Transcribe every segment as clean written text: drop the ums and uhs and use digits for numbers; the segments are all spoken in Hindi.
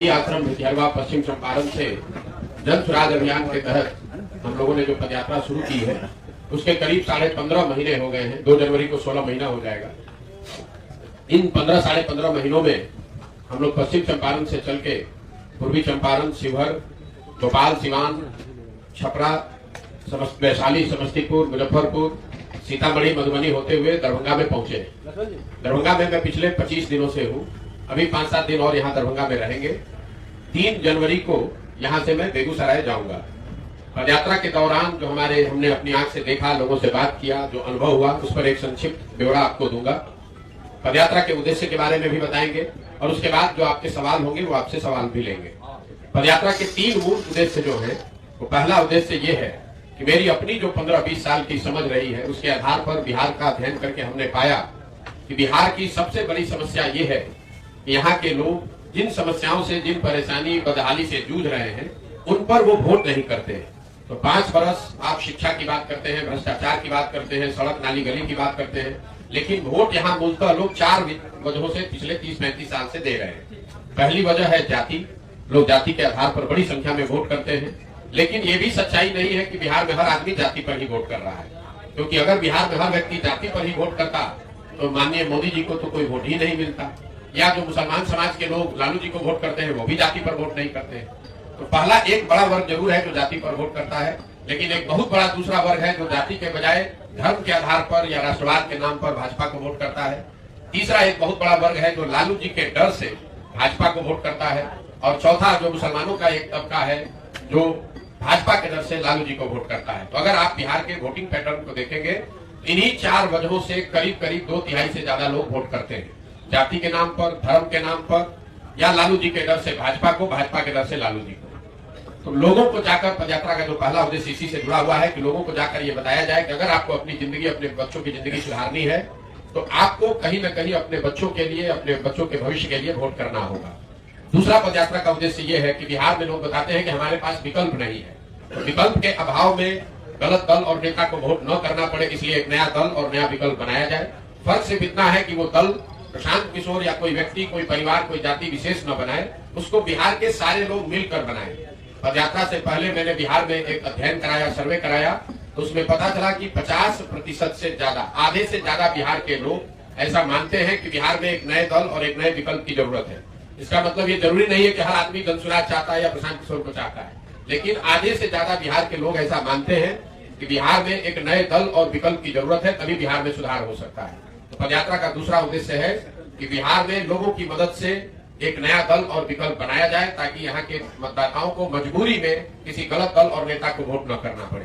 आश्रम भितिहरवा पश्चिम चंपारण से जन सुराज अभियान के तहत हम लोगों ने जो पदयात्रा शुरू की है उसके करीब 15.5 महीने हो गए हैं। 2 जनवरी को 16 महीना हो जाएगा। इन 15.5 महीनों में हम लोग पश्चिम चंपारण से चल के पूर्वी चंपारण, शिवहर, भोपाल, सिवान, छपरा, वैशाली, समस्तीपुर, मुजफ्फरपुर, सीतामढ़ी, मधुबनी होते हुए दरभंगा में पहुंचे। दरभंगा में मैं पिछले 25 दिनों से हूँ। अभी 5-7 दिन और यहाँ दरभंगा में रहेंगे। 3 जनवरी को यहाँ से मैं बेगूसराय जाऊंगा। पदयात्रा के दौरान जो हमने अपनी आंख से देखा, लोगों से बात किया, जो अनुभव हुआ, उस पर एक संक्षिप्त ब्यौरा आपको दूंगा। पदयात्रा के उद्देश्य के बारे में भी बताएंगे और उसके बाद जो आपके सवाल होंगे वो आपसे सवाल भी लेंगे। पदयात्रा के 3 मूल उद्देश्य जो है, वो पहला उद्देश्य ये है कि मेरी अपनी जो 15-20 साल की समझ रही है उसके आधार पर बिहार का अध्ययन करके हमने पाया कि बिहार की सबसे बड़ी समस्या ये है कि यहाँ के लोग जिन समस्याओं से, जिन परेशानी, बदहाली से जूझ रहे हैं, उन पर वो वोट नहीं करते हैं। तो 5 बरस आप शिक्षा की बात करते हैं, भ्रष्टाचार की बात करते हैं, सड़क नाली गली की बात करते हैं, लेकिन वोट यहाँ मूलतः लोग 4 वजहों से पिछले 30-35 साल से दे रहे हैं। पहली वजह है जाति। लोग जाति के आधार पर बड़ी संख्या में वोट करते हैं, लेकिन ये भी सच्चाई नहीं है कि बिहार में हर आदमी जाति पर ही वोट कर रहा है, क्योंकि अगर बिहार में हर व्यक्ति जाति पर ही वोट करता तो माननीय मोदी जी को तो कोई वोट ही नहीं मिलता। या जो मुसलमान समाज के लोग लालू जी को वोट करते हैं वो भी जाति पर वोट नहीं करते हैं। तो पहला एक बड़ा वर्ग जरूर है जो जाति पर वोट करता है, लेकिन एक बहुत बड़ा दूसरा वर्ग है जो जाति के बजाय धर्म के आधार पर या राष्ट्रवाद के नाम पर भाजपा को वोट करता है। तीसरा एक बहुत बड़ा वर्ग है जो लालू जी के डर से भाजपा को वोट करता है। और चौथा जो मुसलमानों का एक तबका है जो भाजपा के डर से लालू जी को वोट करता है। तो अगर आप बिहार के वोटिंग पैटर्न को देखेंगे, इन्हीं 4 वजहों से करीब 2/3 से ज्यादा लोग वोट करते हैं। जाति के नाम पर, धर्म के नाम पर, या लालू जी के डर से भाजपा को, भाजपा के डर से लालू जी को। तो लोगों को जाकर, पदयात्रा का जो पहला उद्देश्य इसी से जुड़ा हुआ है कि लोगों को जाकर ये बताया जाए कि अगर आपको अपनी जिंदगी, अपने बच्चों की जिंदगी सुधारनी है तो आपको कहीं न कहीं अपने बच्चों के लिए, अपने बच्चों के भविष्य के लिए वोट करना होगा। दूसरा पदयात्रा का उद्देश्य ये है कि बिहार में लोग बताते हैं कि हमारे पास विकल्प नहीं है, तो विकल्प के अभाव में गलत दल और नेता को वोट न करना पड़े, इसलिए एक नया दल और नया विकल्प बनाया जाए। फर्क सिर्फ इतना है कि वो दल प्रशांत किशोर या कोई व्यक्ति, कोई परिवार, कोई जाति विशेष न बनाए, उसको बिहार के सारे लोग मिलकर बनाए। पदयात्रा से पहले मैंने बिहार में एक अध्ययन कराया, सर्वे कराया, तो उसमें पता चला कि 50% से ज्यादा, आधे से ज्यादा बिहार के लोग ऐसा मानते हैं कि बिहार में एक नए दल और एक नए विकल्प की जरूरत है। इसका मतलब ये जरूरी नहीं है कि हर आदमी जनसुराज चाहता है या प्रशांत किशोर को चाहता है, लेकिन आधे से ज्यादा बिहार के लोग ऐसा मानते हैं कि बिहार में एक नए दल और विकल्प की जरूरत है, तभी बिहार में सुधार हो सकता है। तो पदयात्रा का दूसरा उद्देश्य है कि बिहार में लोगों की मदद से एक नया दल और विकल्प बनाया जाए, ताकि यहाँ के मतदाताओं को मजबूरी में किसी गलत दल और नेता को वोट न करना पड़े।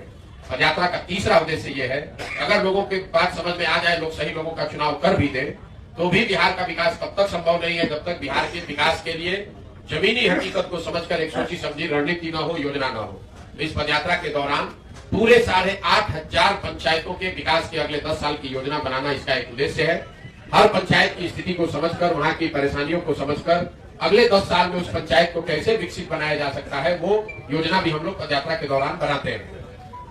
पदयात्रा का तीसरा उद्देश्य ये है, अगर लोगों की बात समझ में आ जाए, लोग सही लोगों का चुनाव कर भी दें, तो भी बिहार का विकास तब तक संभव नहीं है जब तक बिहार के विकास के लिए जमीनी हकीकत को समझकर एक सोची समझी रणनीति न हो, योजना न हो। इस पदयात्रा के दौरान पूरे 8,500 पंचायतों के विकास के अगले 10 साल की योजना बनाना इसका एक उद्देश्य है। हर पंचायत की स्थिति को समझकर, वहां की परेशानियों को समझकर अगले 10 साल में उस पंचायत को कैसे विकसित बनाया जा सकता है, वो योजना भी हम लोग पदयात्रा के दौरान बनाते हैं।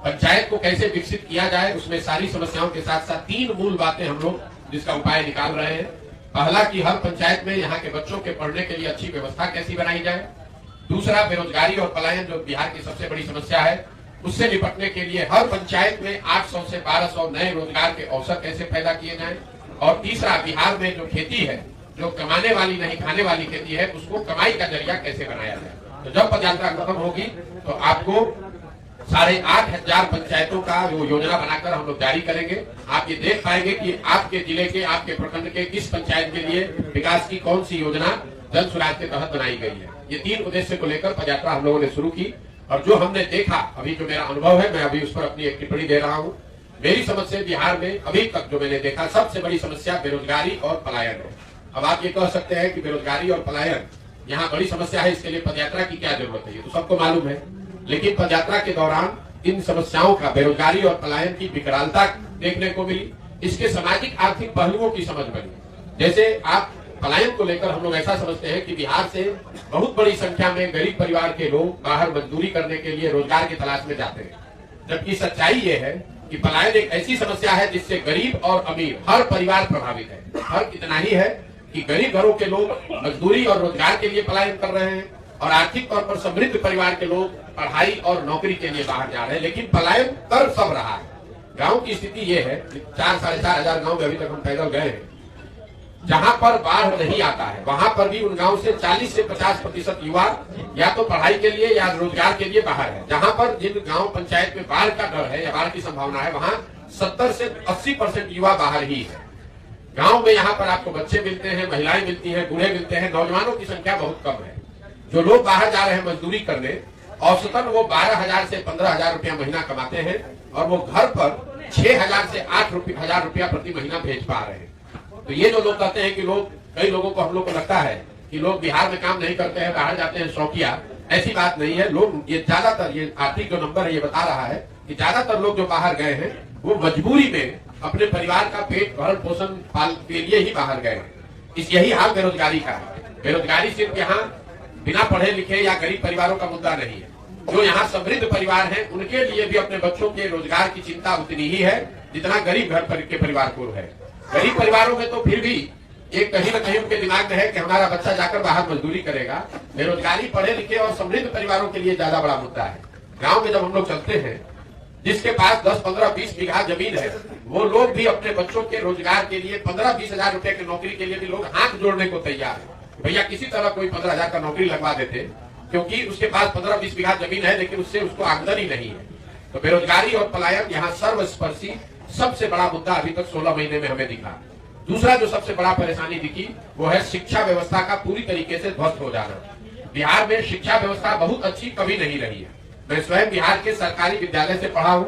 पंचायत को कैसे विकसित किया जाए, उसमें सारी समस्याओं के साथ साथ 3 मूल बातें हम लोग जिसका उपाय निकाल रहे हैं। पहला कि हर पंचायत में यहाँ के बच्चों के पढ़ने के लिए अच्छी व्यवस्था कैसी बनाई जाए। दूसरा, बेरोजगारी और पलायन जो बिहार की सबसे बड़ी समस्या है, उससे निपटने के लिए हर पंचायत में 800 से 1200 नए रोजगार के अवसर कैसे पैदा किए जाएं। और तीसरा, बिहार में जो खेती है, जो कमाने वाली नहीं खाने वाली खेती है, उसको कमाई का जरिया कैसे बनाया जाए। तो जब पदयात्रा खत्म होगी तो आपको 8,500 पंचायतों का वो योजना बनाकर हम लोग जारी करेंगे। आप ये देख पाएंगे कि आपके जिले के, आपके प्रखंड के किस पंचायत के लिए विकास की कौन सी योजना जन सुराज के तहत बनाई गई है। ये 3 उद्देश्य को लेकर पदयात्रा हम लोगों ने शुरू की। और जो हमने देखा, अभी जो मेरा अनुभव है, मैं अभी उस पर अपनी एक टिप्पणी दे रहा हूँ। मेरी समझ से बिहार में अभी तक जो मैंने देखा, सबसे बड़ी समस्या बेरोजगारी और पलायन है। अब आप ये कह सकते हैं कि बेरोजगारी और पलायन यहाँ बड़ी समस्या है, इसके लिए पदयात्रा की क्या जरूरत है, ये तो सबको मालूम है। लेकिन पदयात्रा के दौरान इन समस्याओं का, बेरोजगारी और पलायन की विकरालता देखने को मिली, इसके सामाजिक आर्थिक पहलुओं की समझ बनी। जैसे आप पलायन को लेकर हम लोग ऐसा समझते हैं कि बिहार से बहुत बड़ी संख्या में गरीब परिवार के लोग बाहर मजदूरी करने के लिए, रोजगार की तलाश में जाते हैं, जबकि सच्चाई ये है कि पलायन एक ऐसी समस्या है जिससे गरीब और अमीर हर परिवार प्रभावित है। फर्क इतना ही है कि गरीब घरों के लोग मजदूरी और रोजगार के लिए पलायन कर रहे हैं और आर्थिक तौर पर समृद्ध परिवार के लोग पढ़ाई और नौकरी के लिए बाहर जा रहे हैं, लेकिन पलायन कर सब रहा है। गांव की स्थिति ये है, 4-4.5 हजार गांव में अभी तक हम पैदल गए हैं, जहां पर बाढ़ नहीं आता है वहां पर भी उन गांव से 40 से 50% युवा या तो पढ़ाई के लिए या रोजगार के लिए बाहर है। जहां पर जिन गांव पंचायत में बाढ़ का डर है या बाढ़ की संभावना है, वहां 70 से 80% युवा बाहर ही है। गांव में यहाँ पर आपको बच्चे मिलते हैं, महिलाएं मिलती हैं, बूढ़े मिलते हैं, नौजवानों की संख्या बहुत कम है। जो लोग बाहर जा रहे हैं मजदूरी करने, औसतन वो 12,000 से 15,000 रुपया महीना कमाते हैं और वो घर पर 6,000 से 8,000 रुपया प्रति महीना भेज पा रहे हैं। तो ये जो लोग कहते हैं कि लोग, कई लोगों को, हम लोग को लगता है कि लोग बिहार में काम नहीं करते हैं, बाहर जाते हैं शौकिया, ऐसी बात नहीं है। लोग ये ज्यादातर, ये आर्थिक जो नंबर है ये बता रहा है कि ज्यादातर लोग जो बाहर गए हैं वो मजबूरी में अपने परिवार का पेट भरण पोषण पाल के लिए ही बाहर गए हैं। यही हाल बेरोजगारी का है। बेरोजगारी सिर्फ यहाँ बिना पढ़े लिखे या गरीब परिवारों का मुद्दा नहीं है। जो यहाँ समृद्ध परिवार हैं उनके लिए भी अपने बच्चों के रोजगार की चिंता उतनी ही है जितना गरीब घर के परिवार को है। गरीब परिवारों में तो फिर भी एक कहीं न कहीं उनके दिमाग में है कि हमारा बच्चा जाकर बाहर मजदूरी करेगा। बेरोजगारी पढ़े लिखे और समृद्ध परिवारों के लिए ज्यादा बड़ा मुद्दा है। गाँव में जब हम लोग चलते हैं, जिसके पास 10, 15, 20 बीघा जमीन है, वो लोग भी अपने बच्चों के रोजगार के लिए 15-20 हजार रुपए की नौकरी के लिए भी लोग हाथ जोड़ने को तैयार है। भैया किसी तरह कोई 15,000 का नौकरी लगवा देते, क्योंकि उसके पास 15-20 बीघा जमीन है लेकिन उससे उसको आमदनी नहीं है। तो बेरोजगारी और पलायन यहाँ सर्वस्पर्शी सबसे बड़ा मुद्दा अभी तक 16 महीने में हमें दिखा। दूसरा जो सबसे बड़ा परेशानी दिखी वो है शिक्षा व्यवस्था का पूरी तरीके से ध्वस्त हो जाना। बिहार में शिक्षा व्यवस्था बहुत अच्छी कभी नहीं रही है। मैं स्वयं बिहार के सरकारी विद्यालय से पढ़ा हूँ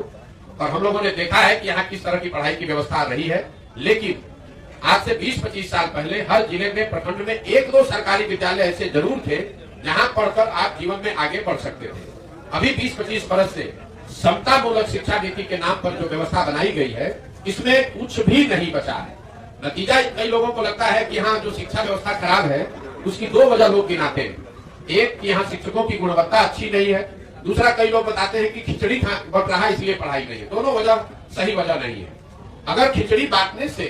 और हम लोगों ने देखा है कि यहाँ किस तरह की पढ़ाई की व्यवस्था रही है। लेकिन आज से 20-25 साल पहले हर जिले में, प्रखंड में 1-2 सरकारी विद्यालय ऐसे जरूर थे जहाँ पढ़कर आप जीवन में आगे बढ़ सकते थे। अभी 20-25 बरस से समता मूलक शिक्षा नीति के नाम पर जो व्यवस्था बनाई गई है, इसमें कुछ भी नहीं बचा है। नतीजा, कई लोगों को लगता है कि यहाँ जो शिक्षा व्यवस्था खराब है उसकी 2 वजह लोग गिनाते हैं। एक कि यहाँ शिक्षकों की गुणवत्ता अच्छी नहीं है, दूसरा कई लोग बताते हैं कि खिचड़ी बट रहा इसलिए पढ़ाई नहीं है। दोनों वजह सही वजह नहीं है। अगर खिचड़ी बांटने से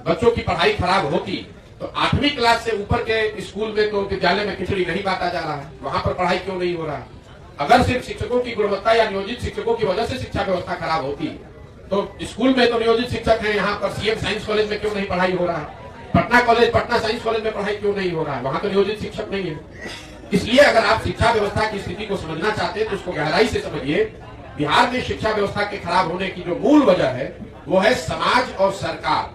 बच्चों की पढ़ाई खराब होती तो 8वीं क्लास से ऊपर के स्कूल में तो विद्यालय में खिचड़ी नहीं बांटा जा रहा है, वहां पर पढ़ाई क्यों नहीं हो रहा है? अगर सिर्फ शिक्षकों की गुणवत्ता या नियोजित शिक्षकों की वजह से शिक्षा व्यवस्था खराब होती तो स्कूल में तो नियोजित शिक्षक है, यहाँ पर सीएम साइंस कॉलेज में क्यों नहीं पढ़ाई हो रहा है? पटना साइंस कॉलेज में पढ़ाई क्यों नहीं हो रहा है? वहां तो नियोजित शिक्षक नहीं है। इसलिए अगर आप शिक्षा व्यवस्था की स्थिति को समझना चाहते हैं तो उसको गहराई से समझिए। बिहार में शिक्षा व्यवस्था के खराब होने की जो मूल वजह है वो है समाज और सरकार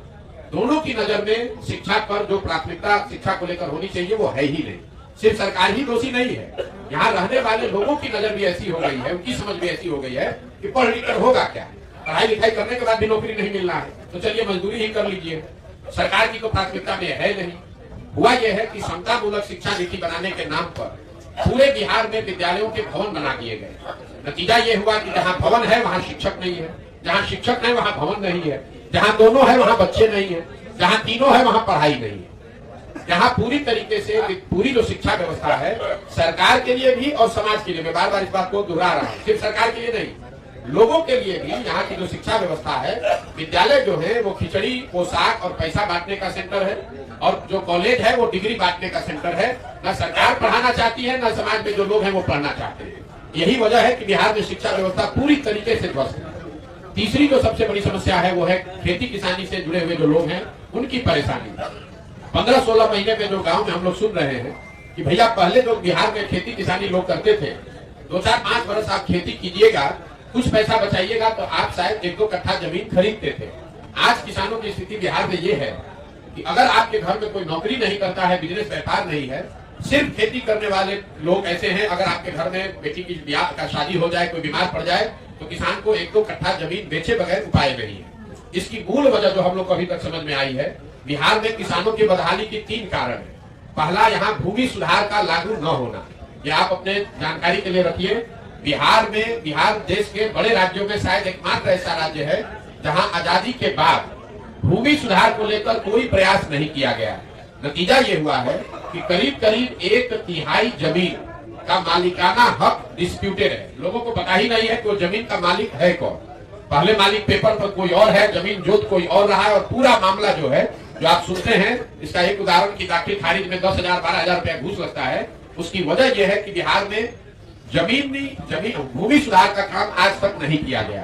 दोनों की नजर में शिक्षा पर जो प्राथमिकता शिक्षा को लेकर होनी चाहिए वो है ही नहीं। सिर्फ सरकार ही दोषी नहीं है, यहाँ रहने वाले लोगों की नजर भी ऐसी हो गई है, उनकी समझ भी ऐसी हो गई है कि पढ़ लिख कर होगा क्या, पढ़ाई लिखाई करने के बाद भी नौकरी नहीं मिल रहा है तो चलिए मजदूरी ही कर लीजिए। सरकार की तो प्राथमिकता में है नहीं। हुआ यह है कि समता मूलक शिक्षा नीति बनाने के नाम पर पूरे बिहार में विद्यालयों के भवन बना दिए गए। नतीजा ये हुआ कि जहाँ भवन है वहाँ शिक्षक नहीं है, जहाँ शिक्षक है वहाँ भवन नहीं है, जहाँ दोनों है वहाँ बच्चे नहीं है, जहाँ तीनों है वहाँ पढ़ाई नहीं है। यहाँ पूरी तरीके से पूरी जो शिक्षा व्यवस्था है सरकार के लिए भी और समाज के लिए, मैं बार बार इस बात को दोहरा रहा हूँ, सिर्फ सरकार के लिए नहीं, लोगों के लिए भी यहाँ की जो शिक्षा व्यवस्था है, विद्यालय जो है वो खिचड़ी, पोशाक और पैसा बांटने का सेंटर है और जो कॉलेज है वो डिग्री बांटने का सेंटर है। न सरकार पढ़ाना चाहती है, न समाज में जो लोग हैं वो पढ़ना चाहते हैं। यही वजह है कि बिहार में शिक्षा व्यवस्था पूरी तरीके से ध्वस्त है। तीसरी जो सबसे बड़ी समस्या है वो है खेती किसानी से जुड़े हुए जो लोग हैं उनकी परेशानी। 15-16 महीने में जो गाँव में हम लोग सुन रहे हैं कि भैया पहले लोग बिहार में खेती किसानी लोग करते थे, 2-4-5 वर्ष आप खेती कीजिएगा, कुछ पैसा बचाइएगा तो आप शायद 1-2 कट्ठा जमीन खरीदते थे। आज किसानों की स्थिति बिहार में ये है कि अगर आपके घर में कोई नौकरी नहीं करता है, बिजनेस व्यापार नहीं है, सिर्फ खेती करने वाले लोग ऐसे हैं, अगर आपके घर में बेटी की ब्याह का शादी हो जाए, कोई बीमार पड़ जाए तो किसान को 1-2 कट्ठा जमीन बेचे बगैर उपाय नहीं है। इसकी मूल वजह जो हम लोग को अभी तक समझ में आई है, बिहार में किसानों की बदहाली के 3 कारण है। पहला, यहाँ भूमि सुधार का लागू न होना। ये आप अपने जानकारी के लिए रखिए, बिहार देश के बड़े राज्यों में शायद एकमात्र ऐसा राज्य है जहां आजादी के बाद भूमि सुधार को लेकर कोई प्रयास नहीं किया गया। नतीजा ये हुआ है कि करीब 1/3 जमीन का मालिकाना हक डिस्प्यूटेड है। लोगों को पता ही नहीं है कि वो जमीन का मालिक है कौन। पहले मालिक पेपर पर कोई और है, जमीन जोत कोई और रहा है और पूरा मामला जो है जो आप सुनते हैं, इसका एक उदाहरण की दाखिल खारिज में 10,000 12,000 रुपया घूस लगता है। उसकी वजह यह है कि बिहार में भूमि सुधार का काम आज तक नहीं किया गया।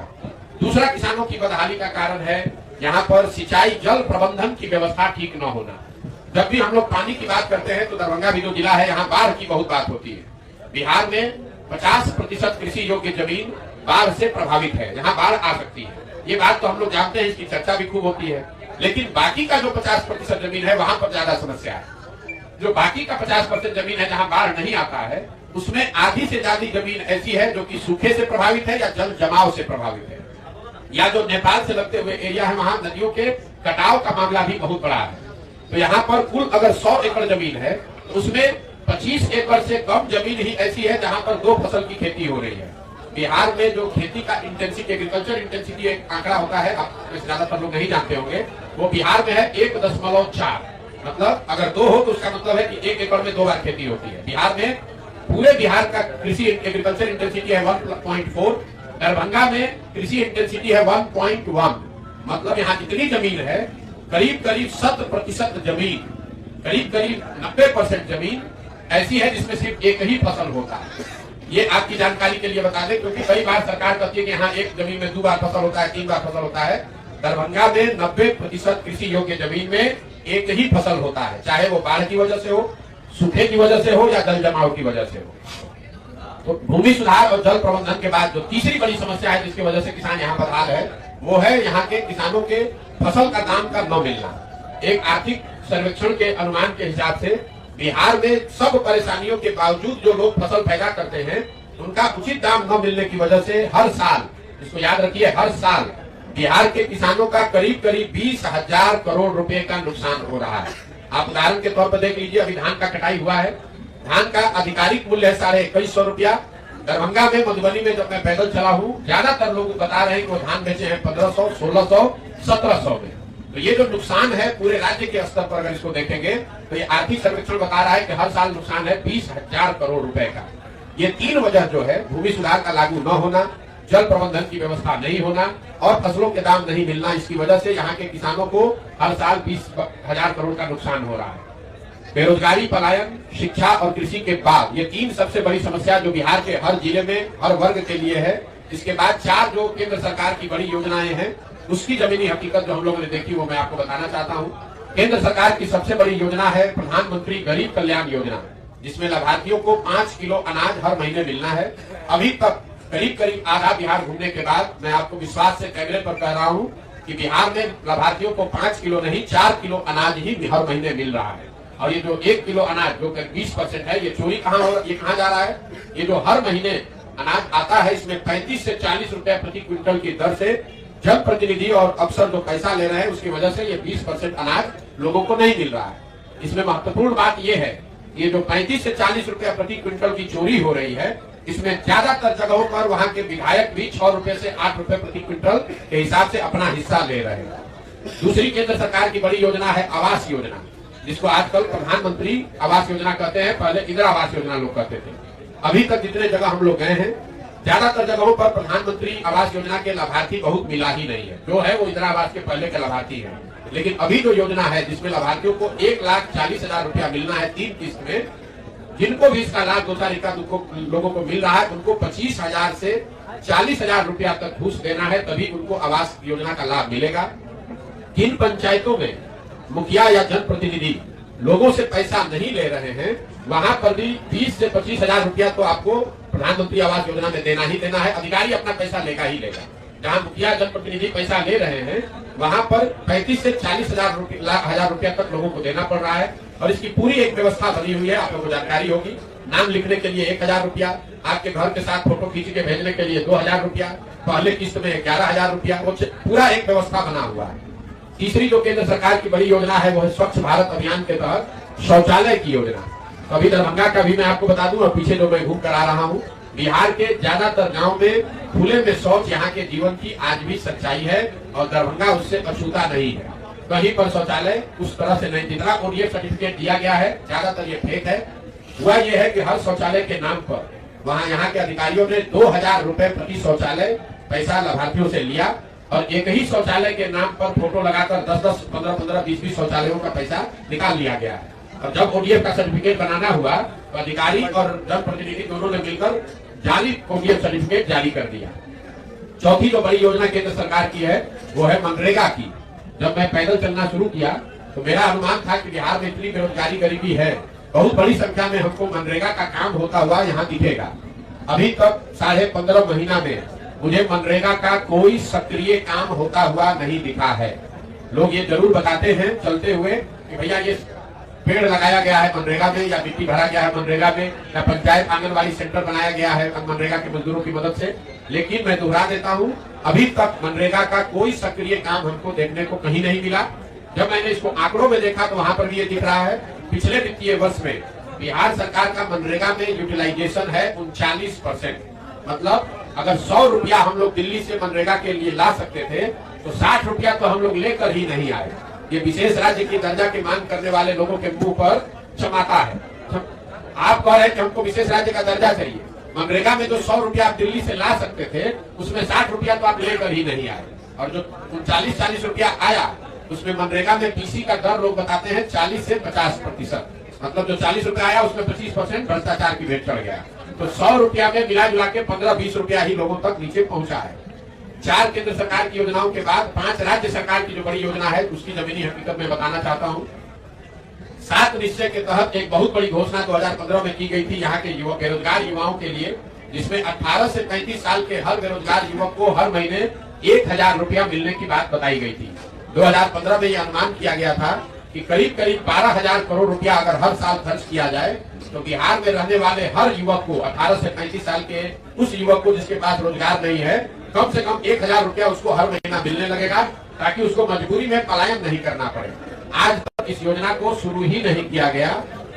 दूसरा किसानों की बदहाली का कारण है यहाँ पर सिंचाई जल प्रबंधन की व्यवस्था ठीक न होना। जब भी हम लोग पानी की बात करते हैं तो दरभंगा भी जो जिला है, यहाँ बाढ़ की बहुत बात होती है। बिहार में 50% कृषि योग्य जमीन बाढ़ से प्रभावित है, यहाँ बाढ़ आ सकती है। ये बात तो हम लोग जानते हैं, इसकी चर्चा भी खूब होती है। लेकिन बाकी का जो 50% जमीन है वहां पर ज्यादा समस्या है। जो बाकी का 50% जमीन है जहां बाढ़ नहीं आता है, उसमें आधी से ज्यादा जमीन ऐसी है जो कि सूखे से प्रभावित है या जल जमाव से प्रभावित है, या जो नेपाल से लगते हुए एरिया है वहां नदियों के कटाव का मामला भी बहुत बड़ा है। तो यहाँ पर कुल अगर 100 एकड़ जमीन है तो उसमें 25 एकड़ से कम जमीन ही ऐसी है जहां पर 2 फसल की खेती हो रही है। बिहार में जो खेती का इंटेंसिटी, एग्रीकल्चर इंटेंसिटी एक आंकड़ा होता है, आप ज्यादातर लोग नहीं जानते होंगे, वो बिहार में है 1.4। मतलब अगर 2 हो तो उसका मतलब है कि 1 एकड़ में 2 बार खेती होती है। बिहार में पूरे बिहार का कृषि एग्रीकल्चर इंटेंसिटी है 1.4। दरभंगा में कृषि इंटेंसिटी है 1.1। मतलब यहाँ जितनी जमीन है करीब 100% जमीन, करीब 90% जमीन ऐसी है जिसमें सिर्फ एक ही फसल होता है। ये आपकी जानकारी के लिए बता दें, क्योंकि कई बार सरकार कहती है कि यहाँ एक जमीन में 2 बार फसल होता है, 3 बार फसल होता है। दरभंगा में 90% कृषि योग्य जमीन में एक ही फसल होता है, चाहे वो बाढ़ की वजह से हो, सूखे की वजह से हो या जल जमाव की वजह से हो। तो भूमि सुधार और जल प्रबंधन के बाद जो तीसरी बड़ी समस्या है जिसकी वजह से किसान यहाँ बदहाल है, वो है यहाँ के किसानों के फसल का दाम का न मिलना। एक आर्थिक सर्वेक्षण के अनुमान के हिसाब से बिहार में सब परेशानियों के बावजूद जो लोग फसल पैदा करते हैं उनका उचित दाम न मिलने की वजह से हर साल, इसको याद रखिए, हर साल बिहार के किसानों का करीब 20,000 करोड़ रुपए का नुकसान हो रहा है। आप उदाहरण के तौर पर देख लीजिए, अभी धान का कटाई हुआ है, धान का आधिकारिक मूल्य है 2,250 रुपया। दरभंगा में, मधुबनी में जब मैं पैदल चला हूँ, ज्यादातर लोग बता रहे हैं कि वो धान बेचे हैं 1,500, 1,600, 1,700 में। तो ये जो नुकसान है पूरे राज्य के स्तर पर अगर इसको देखेंगे तो ये आर्थिक सर्वेक्षण बता रहा है कि हर साल नुकसान है 20,000 करोड़ रुपए का। ये 3 वजह जो है, भूमि सुधार का लागू न होना, जल प्रबंधन की व्यवस्था नहीं होना और फसलों के दाम नहीं मिलना, इसकी वजह से यहाँ के किसानों को हर साल 20,000 करोड़ का नुकसान हो रहा है। बेरोजगारी, पलायन, शिक्षा और कृषि के बाद ये 3 सबसे बड़ी समस्या जो बिहार के हर जिले में हर वर्ग के लिए है। इसके बाद 4 जो केंद्र सरकार की बड़ी योजनाएं हैं उसकी जमीनी हकीकत जो हम लोगों ने देखी वो मैं आपको बताना चाहता हूँ। केंद्र सरकार की सबसे बड़ी योजना है प्रधानमंत्री गरीब कल्याण योजना, जिसमें लाभार्थियों को 5 किलो अनाज हर महीने मिलना है। अभी तक करीब आधा बिहार घूमने के बाद मैं आपको विश्वास से कैमरे पर कह रहा हूँ कि बिहार में लाभार्थियों को 5 किलो नहीं 4 किलो अनाज ही हर महीने मिल रहा है। और ये जो 1 किलो अनाज जो 20% है, ये चोरी कहाँ जा रहा है? ये जो हर महीने अनाज आता है इसमें 35 से 40 रुपए प्रति क्विंटल की दर से जनप्रतिनिधि और अफसर जो पैसा ले रहे हैं उसकी वजह से ये 20% अनाज लोगों को नहीं मिल रहा है। इसमें महत्वपूर्ण बात ये है, ये जो 35 से 40 रुपए प्रति क्विंटल की चोरी हो रही है, इसमें ज्यादातर जगहों पर वहां के विधायक भी 6 रुपए से 8 रुपए प्रति क्विंटल के हिसाब से अपना हिस्सा ले रहे हैं। दूसरी केंद्र सरकार की बड़ी योजना है आवास योजना, जिसको आजकल प्रधानमंत्री आवास योजना कहते हैं, पहले इंदिरा आवास योजना लोग कहते थे। अभी तक जितने जगह हम लोग गए हैं, ज्यादातर जगहों पर प्रधानमंत्री आवास योजना के लाभार्थी बहुत मिला ही नहीं है। जो है वो इंदिरा आवास के पहले के लाभार्थी हैं। लेकिन अभी जो योजना है जिसमें लाभार्थियों को 1,40,000 रुपया मिलना है 3 किस्त में, जिनको भी इसका लाभ 2 लोगों को मिल रहा है उनको 25,000 से 40,000 रुपया तक घूस देना है, तभी उनको आवास योजना का लाभ मिलेगा। जिन पंचायतों में मुखिया या जनप्रतिनिधि लोगों से पैसा नहीं ले रहे हैं, वहां पर भी 20 से 25,000 रुपया तो आपको प्रधानमंत्री आवास योजना में देना ही देना है। अधिकारी अपना पैसा लेगा ही लेगा। जहां मुखिया जनप्रतिनिधि पैसा ले रहे हैं वहां पर 35 से 40,000 रुपया तक लोगों को देना पड़ रहा है। और इसकी पूरी एक व्यवस्था बनी हुई है, आप लोगों को जानकारी होगी। नाम लिखने के लिए 1,000 रुपया, आपके घर के साथ फोटो खींच के भेजने के लिए 2,000 रुपया, पहले किस्त में 11,000 रुपया, पूरा एक व्यवस्था बना हुआ है। तीसरी जो केंद्र सरकार की बड़ी योजना है वो है स्वच्छ भारत अभियान के तहत शौचालय की योजना। अभी दरभंगा का भी मैं आपको बता दूं, और पीछे जो मैं घूम कर आ रहा हूं, बिहार के ज्यादातर गांव में खुले में शौच यहाँ के जीवन की आज भी सच्चाई है और दरभंगा उससे अछूता नहीं है। कहीं पर शौचालय उस तरह से नहीं, जितना ओडीएफ सर्टिफिकेट दिया गया है ज्यादातर ये फेक है। हुआ ये है कि हर शौचालय के नाम पर वहाँ यहाँ के अधिकारियों ने 2,000 रुपए प्रति शौचालय पैसा लाभार्थियों से लिया और एक ही शौचालय के नाम पर फोटो लगाकर 10-10, 15-15, 20-20 शौचालयों का पैसा निकाल लिया गया है। और जब ओडीएफ का सर्टिफिकेट बनाना हुआ तो अधिकारी और जनप्रतिनिधि दोनों ने मिलकर जाली ओडीएफ सर्टिफिकेट जारी कर दिया। चौथी जो बड़ी योजना केंद्र सरकार की है वो है मनरेगा की। जब मैं पैदल चलना शुरू किया तो मेरा अनुमान था कि बिहार में इतनी बेरोजगारी गरीबी है, बहुत बड़ी संख्या में हमको मनरेगा का काम होता हुआ यहाँ दिखेगा। अभी तक 15.5 महीना में मुझे मनरेगा का कोई सक्रिय काम होता हुआ नहीं दिखा है। लोग ये जरूर बताते हैं चलते हुए कि भैया ये पेड़ लगाया गया है मनरेगा में, या मिट्टी भरा गया है मनरेगा में, या पंचायत आंगनबाड़ी सेंटर बनाया गया है मनरेगा के मजदूरों की मदद से। लेकिन मैं दोहरा देता हूं, अभी तक मनरेगा का कोई सक्रिय काम हमको देखने को कहीं नहीं मिला। जब मैंने इसको आंकड़ों में देखा तो वहां पर भी ये दिख रहा है, पिछले वित्तीय वर्ष में बिहार सरकार का मनरेगा में यूटिलाइजेशन है 39%। मतलब अगर 100 रुपया हम लोग दिल्ली से मनरेगा के लिए ला सकते थे तो 60 रुपया तो हम लोग लेकर ही नहीं आए। ये विशेष राज्य की दर्जा की मांग करने वाले लोगों के मुंह पर क्षमाता है। आप कह रहे हैं कि हमको विशेष राज्य का दर्जा चाहिए, मनरेगा में जो 100 रुपया आप दिल्ली से ला सकते थे उसमें 60 रुपया तो आप लेकर ही नहीं आए। और जो 39-40 रुपया आया उसमें मनरेगा में पीसी का दर लोग बताते हैं 40 से 50%। मतलब जो 40 रुपया आया उसमें 25% भ्रष्टाचार की भेंट चढ़ गया। तो 100 रुपया में मिला जुला के 15-20 रुपया ही लोगों तक नीचे पहुंचा है। 4 केंद्र सरकार की योजनाओं के बाद 5 राज्य सरकार की जो बड़ी योजना है उसकी जमीनी हकीकत में बताना चाहता हूं। 7 निश्चय के तहत एक बहुत बड़ी घोषणा 2015 में की गई थी यहाँ के बेरोजगार युवाओं के लिए, जिसमें 18 से 35 साल के हर बेरोजगार युवक को हर महीने 1000 रुपया मिलने की बात बताई गई थी। 2015 में यह अनुमान किया गया था कि करीब 12,000 करोड़ रुपया अगर हर साल खर्च किया जाए तो बिहार में रहने वाले हर युवक को, 18 से 35 साल के उस युवक को जिसके पास रोजगार नहीं है, कम से कम 1000 रुपया उसको हर महीना मिलने लगेगा, ताकि उसको मजबूरी में पलायन नहीं करना पड़े। आज तक इस योजना को शुरू ही नहीं किया गया।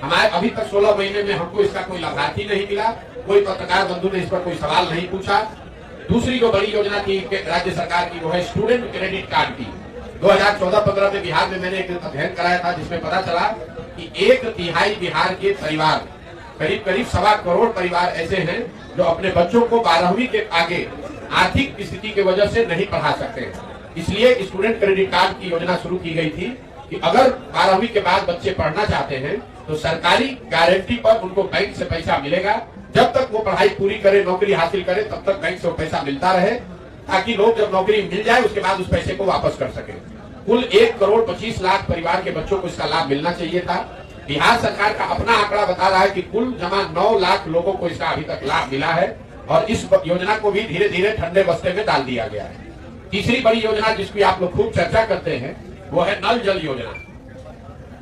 हमारे अभी तक 16 महीने में हमको इसका कोई लाभार्थी नहीं मिला, कोई पत्रकार बंधु ने इस पर कोई सवाल नहीं पूछा। दूसरी जो बड़ी योजना थी राज्य सरकार की वो है स्टूडेंट क्रेडिट कार्ड की। 2014-15 में बिहार में मैंने एक अध्ययन कराया था जिसमें पता चला कि 1/3 बिहार के परिवार, करीब 1.25 करोड़ परिवार ऐसे हैं जो अपने बच्चों को 12वीं के आगे आर्थिक स्थिति की वजह से नहीं पढ़ा सकते। इसलिए स्टूडेंट क्रेडिट कार्ड की योजना शुरू की गई थी कि अगर 12वीं के बाद बच्चे पढ़ना चाहते हैं तो सरकारी गारंटी पर उनको बैंक से पैसा मिलेगा। जब तक वो पढ़ाई पूरी करे, नौकरी हासिल करे, तब तक बैंक से वो पैसा मिलता रहे, ताकि लोग जब नौकरी मिल जाए उसके बाद उस पैसे को वापस कर सके। कुल 1,25,00,000 परिवार के बच्चों को इसका लाभ मिलना चाहिए था। बिहार सरकार का अपना आंकड़ा बता रहा है कि कुल जमा 9 लाख लोगों को इसका अभी तक लाभ मिला है और इस योजना को भी धीरे धीरे ठंडे बस्ते में डाल दिया गया है। तीसरी बड़ी योजना जिसकी आप लोग खूब चर्चा करते हैं वो है नल जल योजना।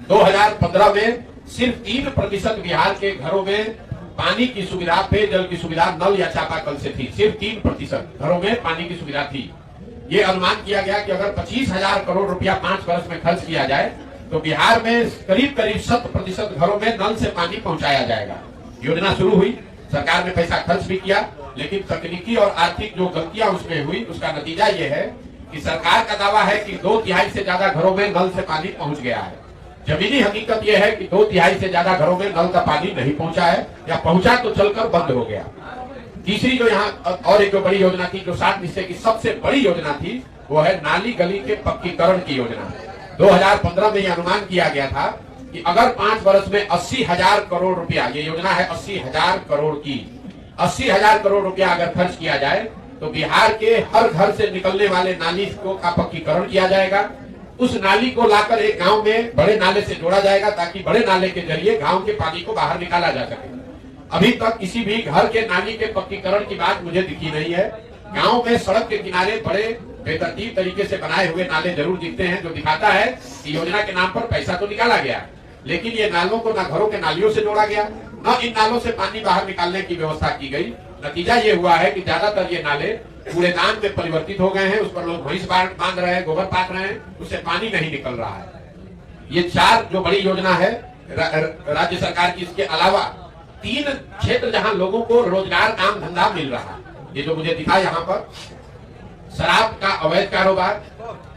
2015 में सिर्फ 3% बिहार के घरों में पानी की सुविधा, पेयजल की सुविधा नल या चापाकल से थी। सिर्फ 3% घरों में पानी की सुविधा थी। ये अनुमान किया गया कि अगर 25,000 करोड़ रुपया 5 वर्ष में खर्च किया जाए तो बिहार में करीब 100% घरों में नल से पानी पहुंचाया जाएगा। योजना शुरू हुई, सरकार ने पैसा खर्च भी किया, लेकिन तकनीकी और आर्थिक जो गलतियां उसमें हुई उसका नतीजा ये है कि सरकार का दावा है कि 2/3 से ज्यादा घरों में नल से पानी पहुंच गया है। जमीनी हकीकत यह है कि 2/3 से ज्यादा घरों में नल का पानी नहीं पहुंचा है, या पहुंचा तो चलकर बंद हो गया। तीसरी जो यहाँ और एक जो बड़ी योजना थी, जो 7 निश्चय की सबसे बड़ी योजना थी, वो है नाली गली के पक्कीकरण की योजना। 2015 में यह अनुमान किया गया था कि अगर 5 वर्ष में 80,000 करोड़ रुपया, ये योजना है 80,000 करोड़ की, 80,000 करोड़ रुपया अगर खर्च किया जाए तो बिहार के हर घर से निकलने वाले नाली को का पक्कीकरण किया जाएगा। उस नाली को लाकर एक गांव में बड़े नाले से जोड़ा जाएगा, ताकि बड़े नाले के जरिए गांव के पानी को बाहर निकाला जा सके। अभी तक किसी भी घर के नाली के पक्कीकरण की बात मुझे दिखी नहीं है। गांव में सड़क के किनारे बड़े बेतरतीब तरीके से बनाए हुए नाले जरूर दिखते हैं, जो दिखाता है कि योजना के नाम पर पैसा तो निकाला गया, लेकिन ये नालों को न घरों के नालियों से जोड़ा गया, न इन नालों से पानी बाहर निकालने की व्यवस्था की गई। नतीजा ये हुआ है कि ज्यादातर ये नाले कूड़ेदान में परिवर्तित हो गए हैं, उस पर लोग भैंस बांध रहे हैं, गोबर पात रहे हैं, उससे पानी नहीं निकल रहा है। ये 4 जो बड़ी योजना है राज्य सरकार की, इसके अलावा 3 क्षेत्र जहां लोगों को रोजगार, काम धंधा मिल रहा है। ये जो मुझे दिखा यहाँ पर, शराब का अवैध कारोबार,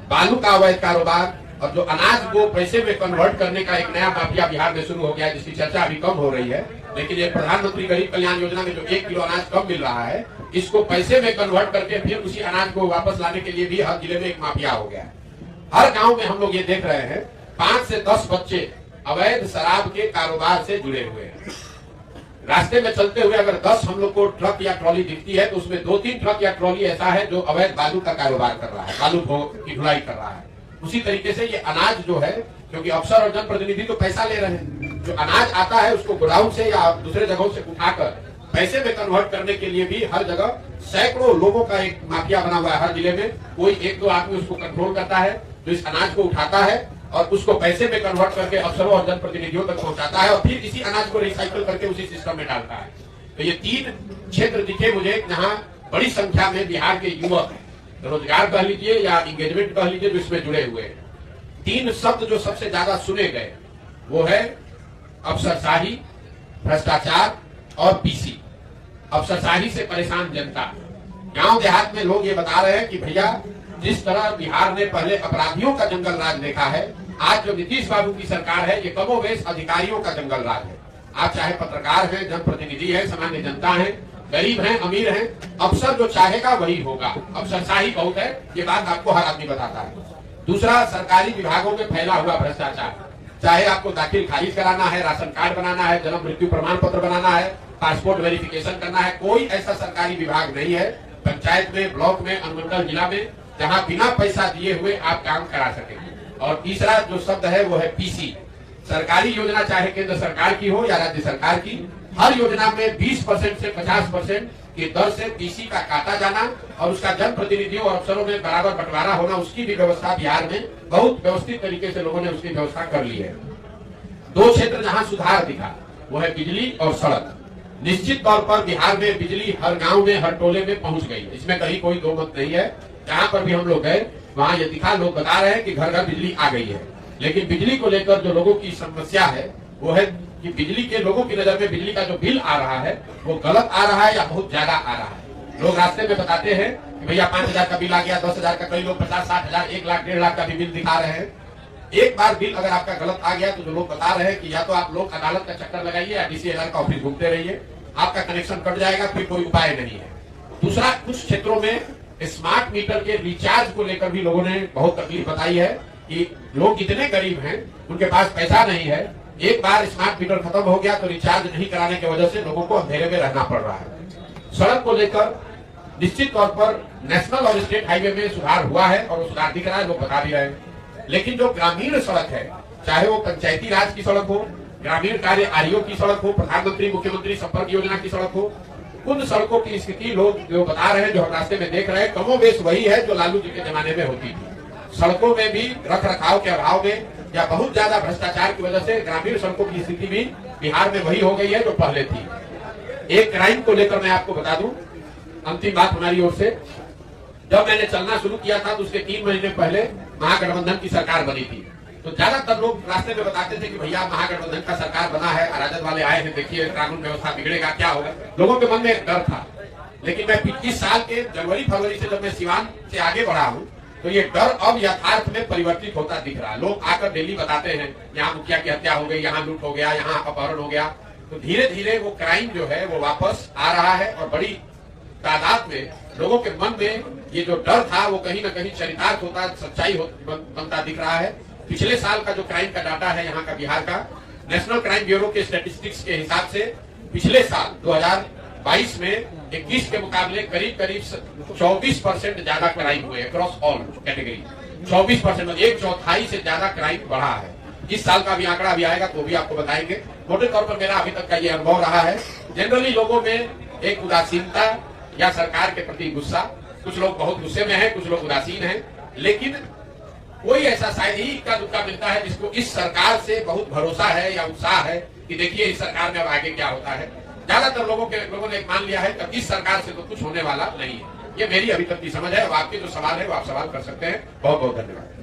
बालू का अवैध कारोबार, और जो अनाज को पैसे में कन्वर्ट करने का एक नया माफिया बिहार में शुरू हो गया है, जिसकी चर्चा अभी कम हो रही है, लेकिन ये प्रधानमंत्री गरीब कल्याण योजना में जो 1 किलो अनाज कम मिल रहा है, इसको पैसे में कन्वर्ट करके फिर उसी अनाज को वापस लाने के लिए भी हर जिले में एक माफिया हो गया है। हर गांव में हम लोग ये देख रहे हैं 5 से 10 बच्चे अवैध शराब के कारोबार से जुड़े हुए हैं। रास्ते में चलते हुए अगर 10 हम लोग को ट्रक या ट्रॉली दिखती है तो उसमें 2-3 ट्रक या ट्रॉली ऐसा है जो अवैध बालू का कारोबार कर रहा है, बालू की ढुलाई कर रहा है। उसी तरीके से ये अनाज जो है, क्योंकि अफसर और जनप्रतिनिधि तो पैसा ले रहे हैं, जो अनाज आता है उसको गोदाम से या दूसरे जगहों से उठाकर पैसे में कन्वर्ट करने के लिए भी हर जगह सैकड़ों लोगों का एक माफिया बना हुआ है। हर जिले में कोई 1-2 आदमी उसको कंट्रोल करता है, जो इस अनाज को उठाता है और उसको पैसे में कन्वर्ट करके अफसरों और जनप्रतिनिधियों तक पहुंचाता है और फिर इसी अनाज को रिसाइकिल करके उसी सिस्टम में डालता है। तो ये 3 क्षेत्र दिखे मुझे जहां बड़ी संख्या में बिहार के युवक रोजगार कह लीजिए या इंगेजमेंट कह लीजिए जो इसमें जुड़े हुए हैं। 3 शब्द जो सबसे ज्यादा सुने गए वो है अफसरशाही, भ्रष्टाचार और पीसी। अफसरशाही से परेशान जनता, गांव देहात में लोग ये बता रहे हैं कि भैया जिस तरह बिहार ने पहले अपराधियों का जंगल राज देखा है, आज जो नीतीश बाबू की सरकार है ये कमोवेश अधिकारियों का जंगल राज है। आप चाहे पत्रकार हैं, जनप्रतिनिधि है, सामान्य जनता है, गरीब हैं, अमीर हैं, अफसर जो चाहेगा वही होगा। अफसरशाही बहुत है, ये बात आपको हर आदमी बताता है। दूसरा, सरकारी विभागों में फैला हुआ भ्रष्टाचार, चाहे आपको दाखिल खारिज कराना है, राशन कार्ड बनाना है, जन्म मृत्यु प्रमाण पत्र बनाना है, पासपोर्ट वेरिफिकेशन करना है, कोई ऐसा सरकारी विभाग नहीं है पंचायत में, ब्लॉक में, अनुमंडल जिला में जहां बिना पैसा दिए हुए आप काम करा सके। और तीसरा जो शब्द है वो है पीसी। सरकारी योजना चाहे केंद्र सरकार की हो या राज्य सरकार की, हर योजना में 20% से 50% की दर से पीसी का काटा जाना और उसका जनप्रतिनिधियों और अफसरों में बराबर बंटवारा होना, उसकी भी व्यवस्था बिहार में बहुत व्यवस्थित तरीके से लोगों ने उसकी व्यवस्था कर ली है। 2 क्षेत्र जहां सुधार दिखा वो है बिजली और सड़क। निश्चित तौर पर बिहार में बिजली हर गांव में, हर टोले में पहुंच गई, इसमें कहीं कोई दो मत नहीं है। जहां पर भी हम लोग गए वहां ये दिखा, लोग बता रहे हैं कि घर घर बिजली आ गई है। लेकिन बिजली को लेकर जो लोगों की समस्या है वो है कि बिजली के लोगों की नजर में बिजली का जो बिल आ रहा है वो गलत आ रहा है या बहुत ज्यादा आ रहा है। लोग रास्ते में बताते हैं कि भैया 5,000 का बिल आ गया, 10,000 का, कई लोग 50-60 हजार, 1 लाख 1.5 लाख का भी बिल दिखा रहे हैं। एक बार बिल अगर आपका गलत आ गया तो जो लोग बता रहे हैं कि या तो आप लोग अदालत का चक्कर लगाइए या DCLR का ऑफिस घूमते रहिए, आपका कनेक्शन कट जाएगा, फिर कोई उपाय नहीं है। दूसरा, कुछ क्षेत्रों में स्मार्ट मीटर के रिचार्ज को लेकर भी लोगों ने बहुत तकलीफ बताई है कि लोग इतने गरीब हैं, उनके पास पैसा नहीं है, एक बार स्मार्ट मीटर खत्म हो गया तो रिचार्ज नहीं कराने की वजह से लोगों को अंधेरे में रहना पड़ रहा है। सड़क को लेकर निश्चित तौर पर नेशनल और स्टेट हाईवे में सुधार हुआ है और वो सुधार दिख रहा है, लोग बता भी रहे हैं। लेकिन जो ग्रामीण सड़क है, चाहे वो पंचायती राज की सड़क हो, ग्रामीण कार्य आरओ की सड़क हो, प्रधानमंत्री मुख्यमंत्री संपर्क योजना की सड़क हो, उन सड़कों की स्थिति लोग जो बता रहे हैं, जो हम रास्ते में देख रहे हैं, कमोबेश वही है जो लालू जी के जमाने में होती थी। सड़कों में भी रख रखाव के अभाव में या बहुत ज्यादा भ्रष्टाचार की वजह से ग्रामीण सड़कों की स्थिति भी बिहार में वही हो गई है जो पहले थी। एक क्राइम को लेकर मैं आपको बता दूं, अंतिम बात हमारी ओर से, जब मैंने चलना शुरू किया था तो उसके 3 महीने पहले महागठबंधन की सरकार बनी थी। तो ज्यादातर लोग रास्ते में बताते थे कि भैया महागठबंधन का सरकार बना है, राजद वाले आए हैं, देखिए कानून व्यवस्था बिगड़ेगा, क्या होगा। लोगों के मन में एक डर था। लेकिन मैं 25 साल के जनवरी फरवरी से जब मैं सिवान से आगे बढ़ा हूँ तो ये डर अब यथार्थ में परिवर्तित होता दिख रहा है। लोग आकर डेली बताते हैं यहाँ मुखिया की हत्या हो गई, यहाँ लूट हो गया, यहाँ अपहरण हो गया। तो धीरे धीरे वो क्राइम जो है वो वापस आ रहा है और बड़ी तादाद में लोगों के मन में ये जो डर था वो कहीं ना कहीं चरितार्थ होता, सच्चाई बनता दिख रहा है। पिछले साल का जो क्राइम का डाटा है यहाँ का, बिहार का, नेशनल क्राइम ब्यूरो के स्टैटिस्टिक्स के हिसाब से पिछले साल 2022 में 21 के मुकाबले करीब 24% ज्यादा क्राइम हुए अक्रॉस ऑल कैटेगरी। 24%, 1/4 से ज्यादा क्राइम बढ़ा है। इस साल का भी आंकड़ा भी आएगा तो भी आपको बताएंगे। मोटे तौर पर मेरा अभी तक का ये अनुभव रहा है, जनरली लोगों में एक उदासीनता या सरकार के प्रति गुस्सा, कुछ लोग बहुत गुस्से में हैं, कुछ लोग उदासीन हैं, लेकिन कोई ऐसा शायद ही इक्का दुक्का मिलता है जिसको इस सरकार से बहुत भरोसा है या उत्साह है कि देखिए इस सरकार में अब आगे क्या होता है। ज्यादातर लोगों ने मान लिया है कि इस सरकार से तो कुछ होने वाला नहीं है। ये मेरी अभी तक की समझ है। अब आपके जो सवाल है वो आप सवाल कर सकते हैं। बहुत बहुत धन्यवाद।